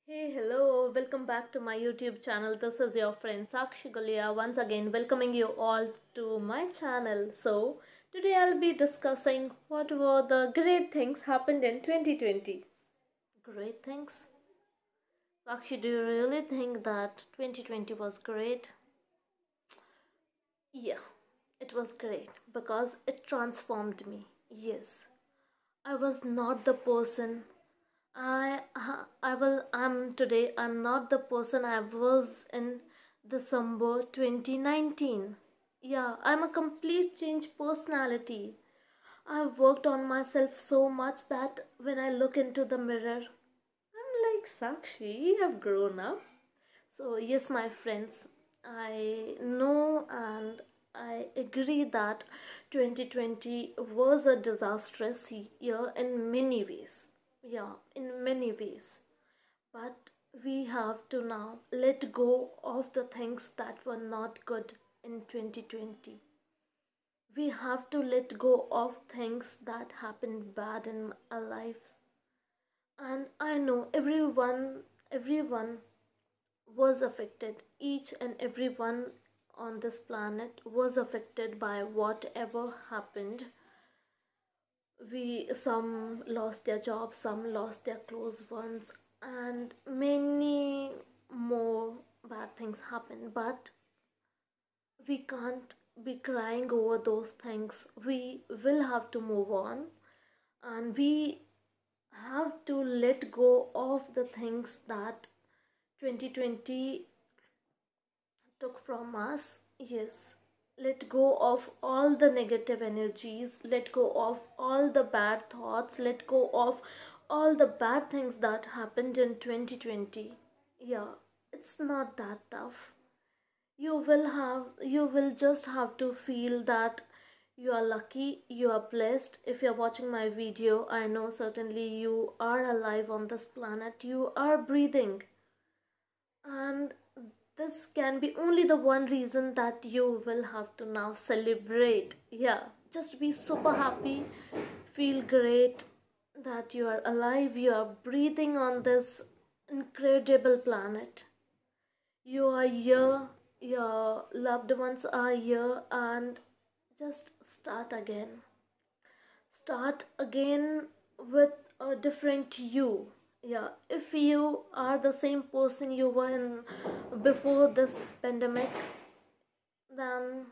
Hey, hello, welcome back to my YouTube channel. This is your friend Sakshi Gulia once again welcoming you all to my channel. So, today I'll be discussing what were the great things happened in 2020. Great things? Sakshi, do you really think that 2020 was great? Yeah, it was great because it transformed me. Yes, I was not the person I'm today. I'm not the person I was in December 2019. Yeah, I'm a complete changed personality. I've worked on myself so much that when I look into the mirror, I'm like, Sakshi, you have grown up. So, yes, my friends, I know and I agree that 2020 was a disastrous year in many ways. Yeah, in many ways. But we have to now let go of the things that were not good in 2020. We have to let go of things that happened bad in our lives. And I know everyone was affected. Each and everyone on this planet was affected by whatever happened. We Some lost their jobs, some lost their close ones, and many more bad things happened. But we can't be crying over those things. We will have to move on, and we have to let go of the things that 2020 took from us. Yes, let go of all the negative energies, let go of all the bad thoughts, let go of all the bad things that happened in 2020. Yeah, it's not that tough. You will just have to feel that you are lucky, you are blessed. If you're watching my video, I know certainly you are alive on this planet, you are breathing, and this can be only the one reason that you will have to now celebrate. Yeah, just be super happy, feel great that you are alive, you are breathing on this incredible planet. You are here, your loved ones are here, and just start again. Start again with a different you. Yeah, if you are the same person you were in before this pandemic, then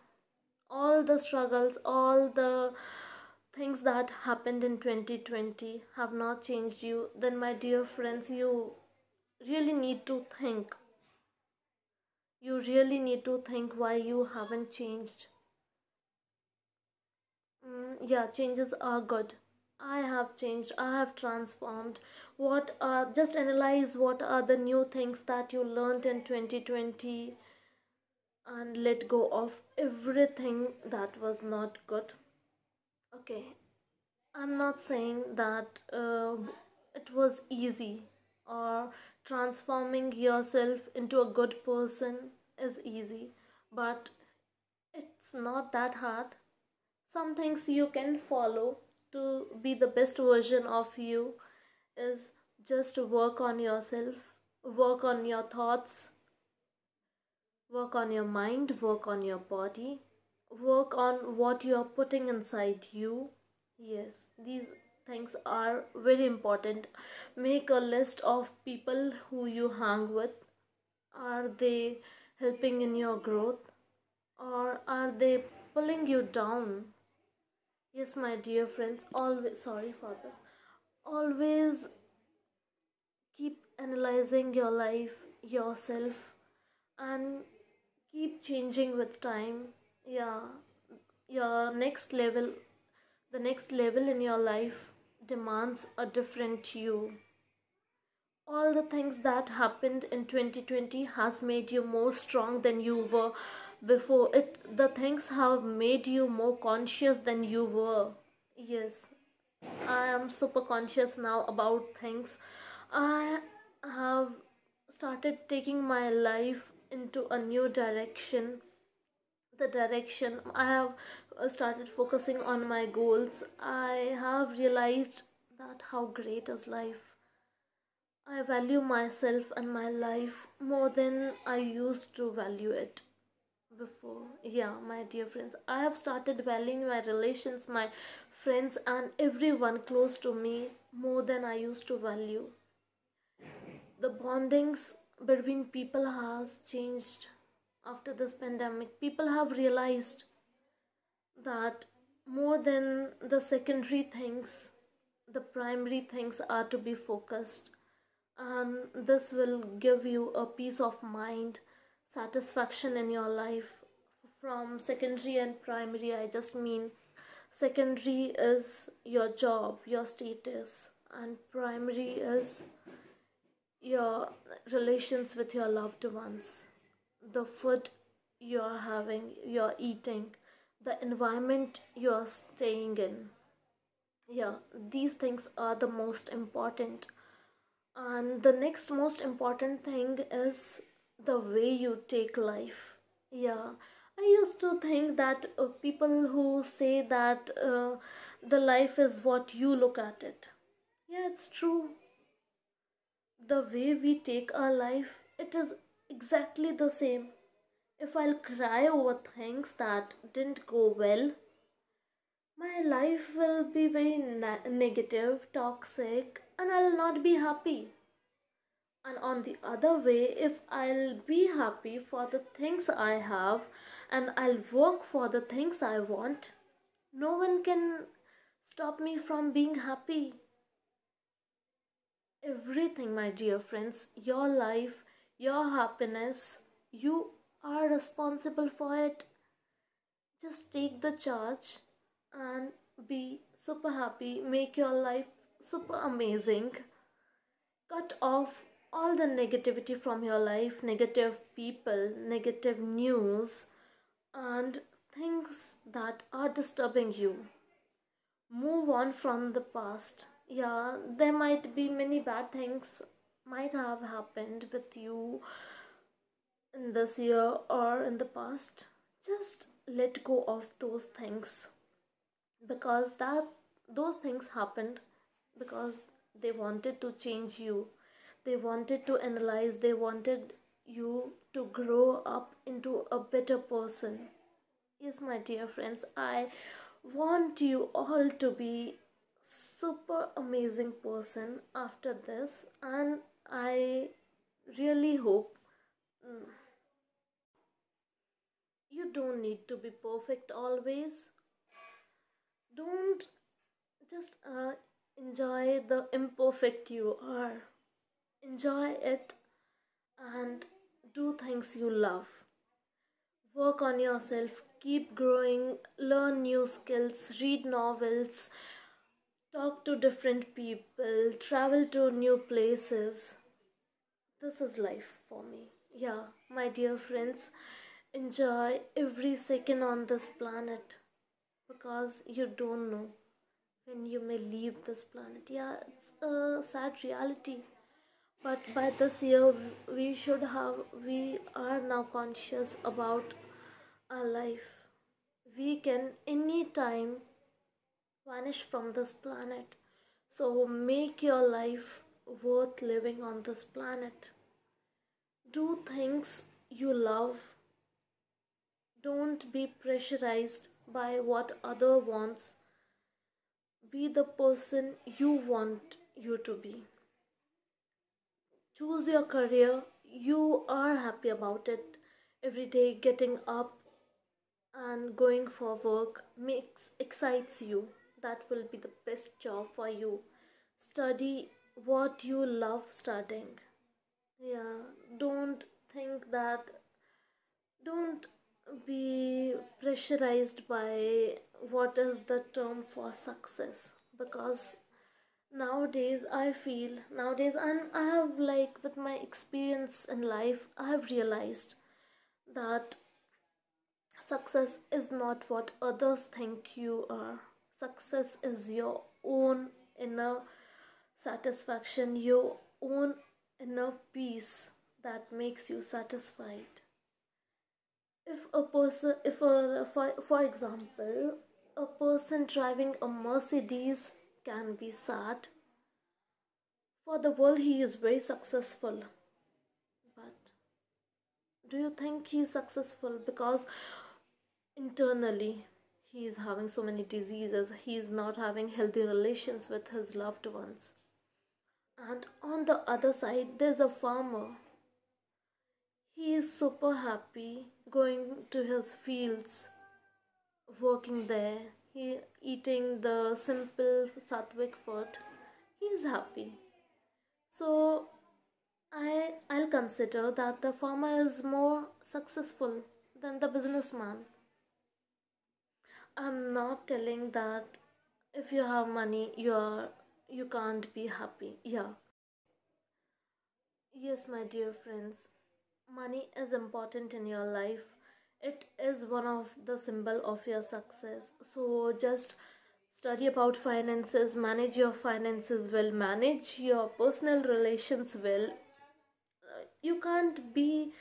all the struggles, all the things that happened in 2020 have not changed you, then my dear friends, you really need to think. You really need to think why you haven't changed. Yeah, changes are good. I have changed, I have transformed. What are, just analyze what are the new things that you learned in 2020 and let go of everything that was not good. Okay, I'm not saying that it was easy, or transforming yourself into a good person is easy, but it's not that hard. Some things you can follow to be the best version of you is just work on yourself, work on your thoughts, work on your mind, work on your body, work on what you are putting inside you. Yes, these things are very important. Make a list of people who you hang with. Are they helping in your growth, or are they pulling you down? Yes, my dear friends, always, sorry for this, always keep analyzing your life, yourself, and keep changing with time. Yeah, your next level, the next level in your life demands a different you. All the things that happened in 2020 has made you more strong than you were before it. The things have made you more conscious than you were. Yes, I am super conscious now about things. I have started taking my life into a new direction. The direction I have started focusing on my goals. I have realized that how great is life. I value myself and my life more than I used to value it before. Yeah, my dear friends, I have started valuing my relations, my friends, and everyone close to me more than I used to value. The bondings between people has changed after this pandemic. People have realized that more than the secondary things, the primary things are to be focused, and this will give you a peace of mind, satisfaction in your life. From secondary and primary, I just mean secondary is your job, your status, and primary is your relations with your loved ones, the food you're having, you're eating, the environment you're staying in. Yeah, these things are the most important. And the next most important thing is the way you take life. Yeah, I used to think that people who say that the life is what you look at it. Yeah, it's true. The way we take our life, it is exactly the same. If I'll cry over things that didn't go well, my life will be very negative, toxic, and I'll not be happy. And on the other way, if I'll be happy for the things I have and I'll work for the things I want, no one can stop me from being happy. Everything, my dear friends, your life, your happiness, you are responsible for it. Just take the charge and be super happy, make your life super amazing. Cut off all the negativity from your life, negative people, negative news, and things that are disturbing you. Move on from the past. Yeah, there might be many bad things might have happened with you in this year or in the past. Just let go of those things, because that those things happened because they wanted to change you, they wanted to analyze, they wanted you to grow up into a better person. Yes, my dear friends, I want you all to be super amazing person after this, and I really hope you don't need to be perfect always. Don't just enjoy the imperfect you are. Enjoy it and do things you love. Work on yourself, keep growing, learn new skills, read novels, talk to different people, travel to new places. This is life for me. Yeah, my dear friends, enjoy every second on this planet, because you don't know when you may leave this planet. Yeah, it's a sad reality. But by this year, we are now conscious about our life. We can anytime vanish from this planet. So make your life worth living on this planet. Do things you love. Don't be pressurized by what other wants. Be the person you want you to be. Choose your career. You are happy about it. Every day getting up and going for work makes excites you. That will be the best job for you. Study what you love studying. Yeah, don't think that, don't be pressurized by what is the term for success, because nowadays I feel nowadays, and I have, like, with my experience in life, I have realized that success is not what others think you are. Success is your own inner satisfaction, your own inner peace that makes you satisfied. If a person, if a, for example, a person driving a Mercedes can be sad For the world, he is very successful. But do you think he is successful? Because internally, he is having so many diseases. He is not having healthy relations with his loved ones. And on the other side, there's a farmer. He is super happy going to his fields, working there. He eating the simple sattvic food. He's happy. So I'll consider that the farmer is more successful than the businessman. I'm not telling that if you have money you can't be happy. Yeah. Yes, my dear friends, money is important in your life. It is one of the symbol of your success. So just study about finances, manage your finances well, manage your personal relations well. You can't be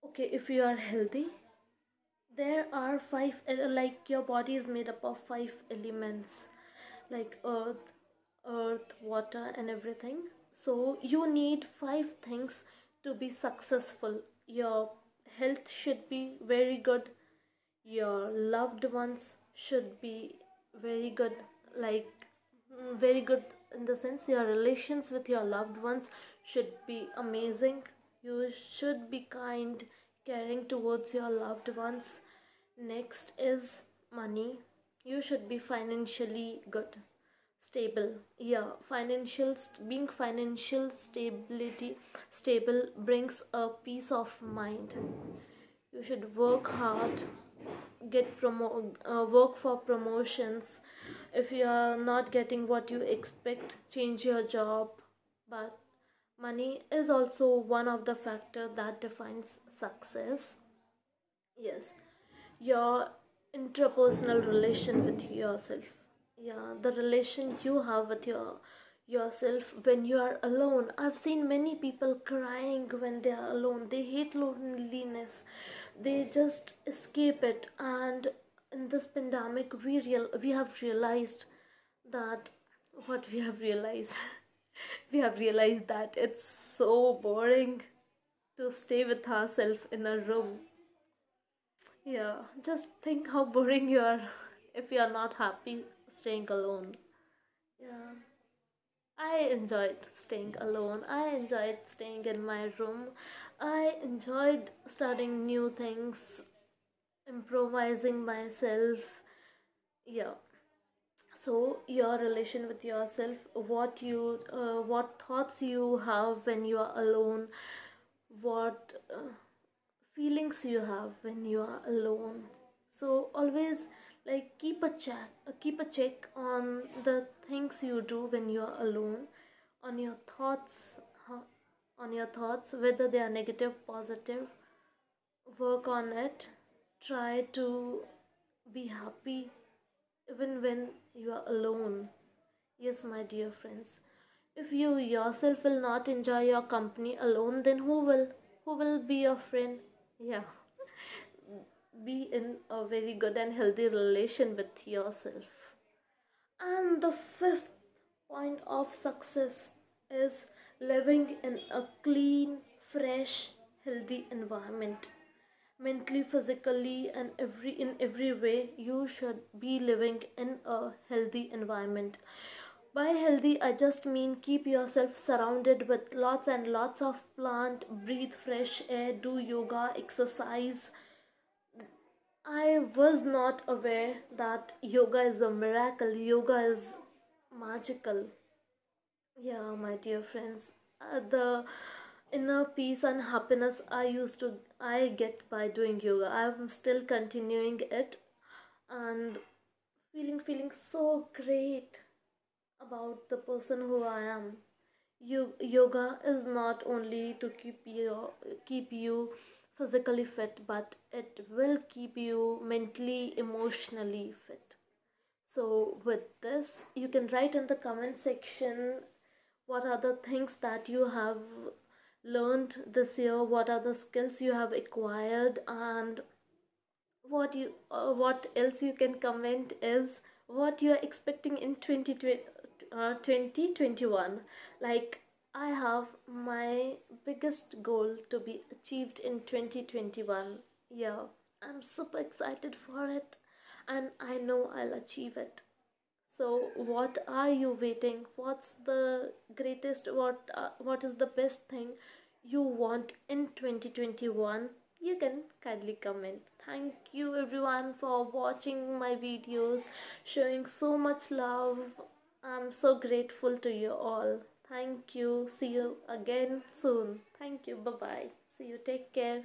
okay if you are healthy. There are like your body is made up of five elements, like earth, water, and everything. So you need five things to be successful. Your health should be very good. Your loved ones should be very good, like very good in the sense your relations with your loved ones should be amazing. You should be kind, caring towards your loved ones. Next is money. You should be financially good, stable. Yeah, being financial stable brings a peace of mind. You should work hard, work for promotions. If you are not getting what you expect, change your job. But money is also one of the factor that defines success. Yes, your interpersonal relation with yourself. Yeah, the relation you have with yourself when you are alone. I've seen many people crying when they are alone. They hate loneliness. They just escape it. And in this pandemic, we have realized that what we have realized we have realized that it's so boring to stay with ourselves in a room. Yeah, just think how boring you are if you are not happy staying alone. Yeah, I enjoyed staying alone. I enjoyed staying in my room. I enjoyed studying new things, improvising myself. Yeah. So your relation with yourself, what thoughts you have when you are alone, what feelings you have when you are alone. So always like keep a check on the things you do when you are alone, on your thoughts, on your thoughts, whether they are negative, positive. Work on it. Try to be happy even when you are alone. Yes, my dear friends. If you yourself will not enjoy your company alone, then who will? Who will be your friend? Yeah. Be in a very good and healthy relation with yourself. And the fifth point of success is living in a clean, fresh, healthy environment. Mentally, physically, and in every way, you should be living in a healthy environment. By healthy, I just mean keep yourself surrounded with lots and lots of plant, breathe fresh air, do yoga, exercise. I was not aware that yoga is a miracle. Yoga is magical. Yeah, my dear friends. The inner peace and happiness I get by doing yoga. I'm still continuing it and feeling so great about the person who I am. Yoga is not only to keep you physically fit, but it will keep you mentally, emotionally fit. So with this, you can write in the comment section what are the things that you have learned this year, what are the skills you have acquired, and what else you can comment is what you are expecting in 2020, 2021. Like, I have my biggest goal to be achieved in 2021. Yeah, I'm super excited for it, and I know I'll achieve it. So, what are you waiting? What's the greatest? What is the best thing you want in 2021? You can kindly comment. Thank you everyone for watching my videos, showing so much love. I'm so grateful to you all. Thank you. See you again soon. Thank you. Bye bye. See you. Take care.